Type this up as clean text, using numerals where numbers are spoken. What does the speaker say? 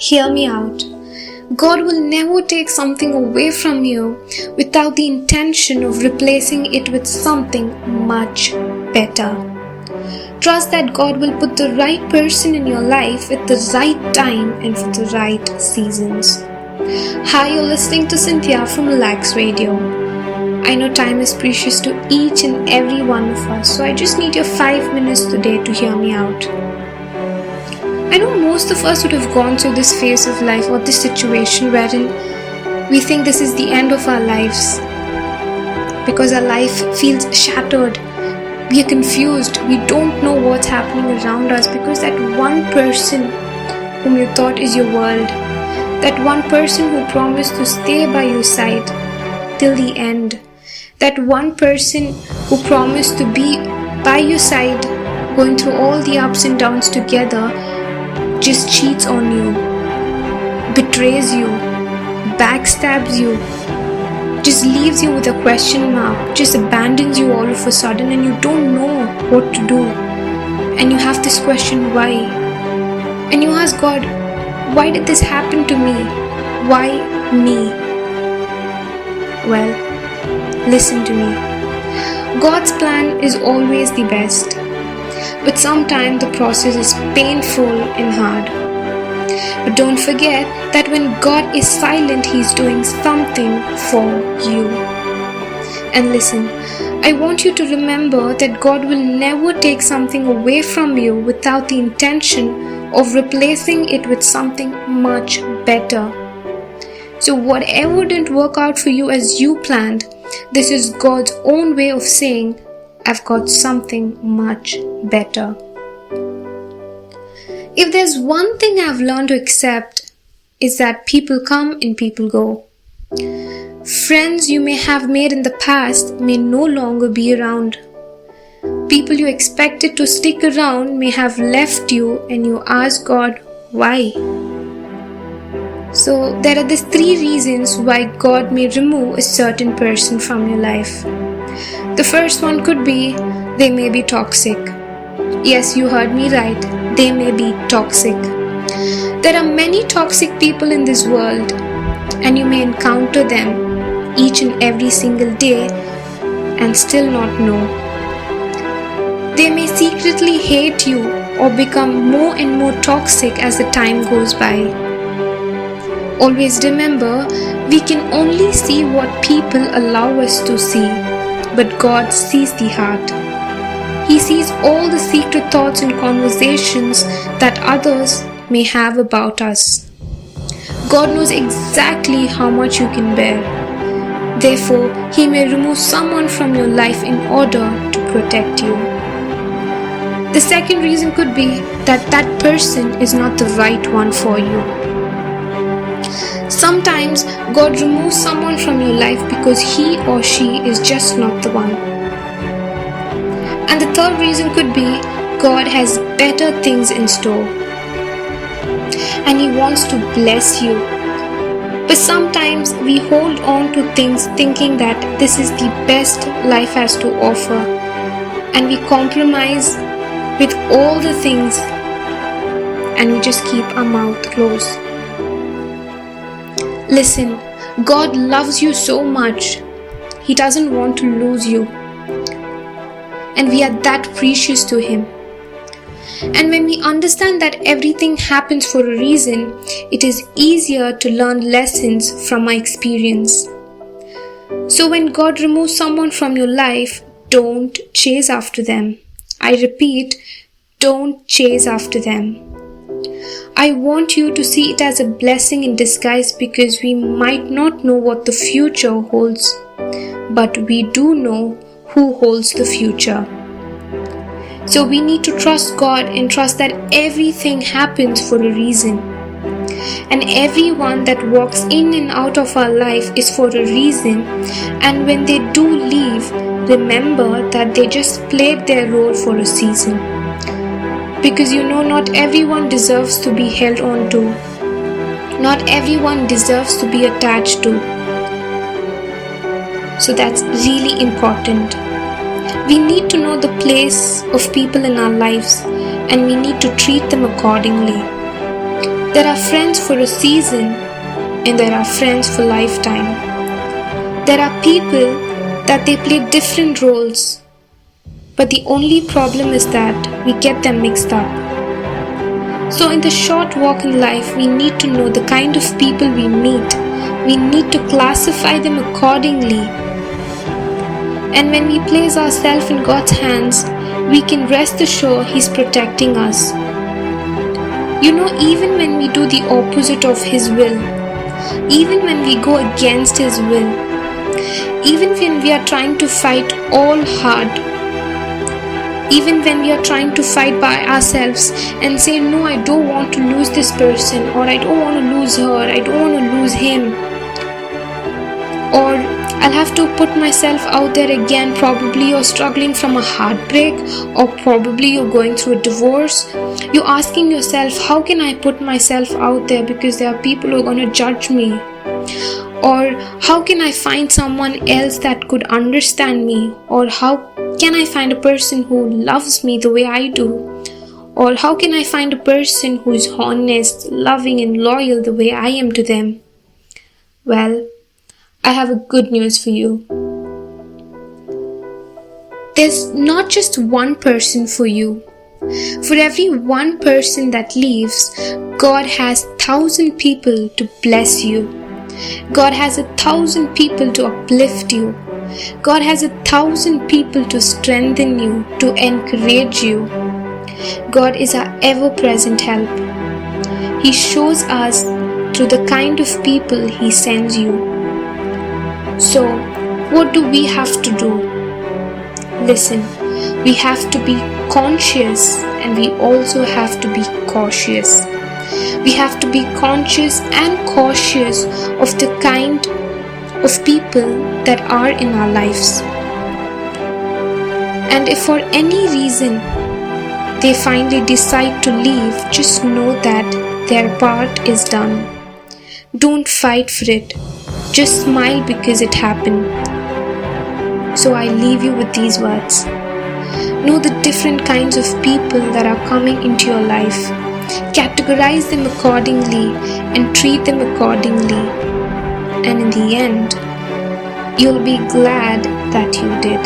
Hear me out. God will never take something away from you without the intention of replacing it with something much better. Trust that God will put the right person in your life at the right time and for the right seasons. Hi, you're listening to Synthiya from Relax Radio. I know time is precious to each and every one of us, so I just need your 5 minutes today to hear me out. I know most of us would have gone through this phase of life or this situation wherein we think this is the end of our lives because our life feels shattered. We are confused. We don't know what's happening around us because that one person whom you thought is your world, that one person who promised to stay by your side till the end, that one person who promised to be by your side going through all the ups and downs together, just cheats on you, betrays you, backstabs you, just leaves you with a question mark, just abandons you all of a sudden and you don't know what to do. And you have this question, why? And you ask God, why did this happen to me? Why me? Well, listen to me. God's plan is always the best. But sometimes the process is painful and hard. But don't forget that when God is silent, He's doing something for you. And listen, I want you to remember that God will never take something away from you without the intention of replacing it with something much better. So whatever didn't work out for you as you planned, this is God's own way of saying, I've got something much better. If there's one thing I've learned to accept, is that people come and people go. Friends you may have made in the past may no longer be around. People you expected to stick around may have left you and you ask God, why? So there are these 3 reasons why God may remove a certain person from your life. The first one could be, they may be toxic. Yes, you heard me right. They may be toxic. There are many toxic people in this world, and you may encounter them each and every single day and still not know. They may secretly hate you or become more and more toxic as the time goes by. Always remember, we can only see what people allow us to see. But God sees the heart. He sees all the secret thoughts and conversations that others may have about us. God knows exactly how much you can bear. Therefore, He may remove someone from your life in order to protect you. The second reason could be that that person is not the right one for you. Sometimes God removes someone from your life because he or she is just not the one. And the third reason could be God has better things in store. And He wants to bless you. But sometimes we hold on to things thinking that this is the best life has to offer. And we compromise with all the things and we just keep our mouth closed. Listen, God loves you so much. He doesn't want to lose you. And we are that precious to Him. And when we understand that everything happens for a reason, it is easier to learn lessons from our experience. So when God removes someone from your life, don't chase after them. I repeat, don't chase after them. I want you to see it as a blessing in disguise because we might not know what the future holds, but we do know who holds the future. So we need to trust God and trust that everything happens for a reason. And everyone that walks in and out of our life is for a reason. And when they do leave, remember that they just played their role for a season. Because not everyone deserves to be held on to. Not everyone deserves to be attached to. So that's really important. We need to know the place of people in our lives and we need to treat them accordingly. There are friends for a season and there are friends for lifetime. There are people that they play different roles, but the only problem is that we get them mixed up. So in the short walk in life, we need to know the kind of people we meet. We need to classify them accordingly. And when we place ourselves in God's hands, we can rest assured He's protecting us. Even when we do the opposite of His will, even when we go against His will, even when we are trying to fight all hard, even when we are trying to fight by ourselves and say, no, I don't want to lose this person, or I don't want to lose her, I don't want to lose him, or I'll have to put myself out there again. Probably you're struggling from a heartbreak, or probably you're going through a divorce. You're asking yourself, how can I put myself out there because there are people who are going to judge me? Or how can I find someone else that could understand me? Or how can I find a person who loves me the way I do? Or how can I find a person who is honest, loving and loyal the way I am to them? Well, I have a good news for you. There's not just one person for you. For every one person that leaves, God has 1,000 people to bless you. God has 1,000 people to uplift you. God has 1,000 people to strengthen you, to encourage you. God is our ever-present help. He shows us through the kind of people He sends you. So, what do we have to do? Listen, we have to be conscious and we also have to be cautious. We have to be conscious and cautious of the kind of people that are in our lives. And if for any reason they finally decide to leave, just know that their part is done. Don't fight for it. Just smile because it happened. So I leave you with these words. Know the different kinds of people that are coming into your life. Categorize them accordingly and treat them accordingly. And in the end, you'll be glad that you did.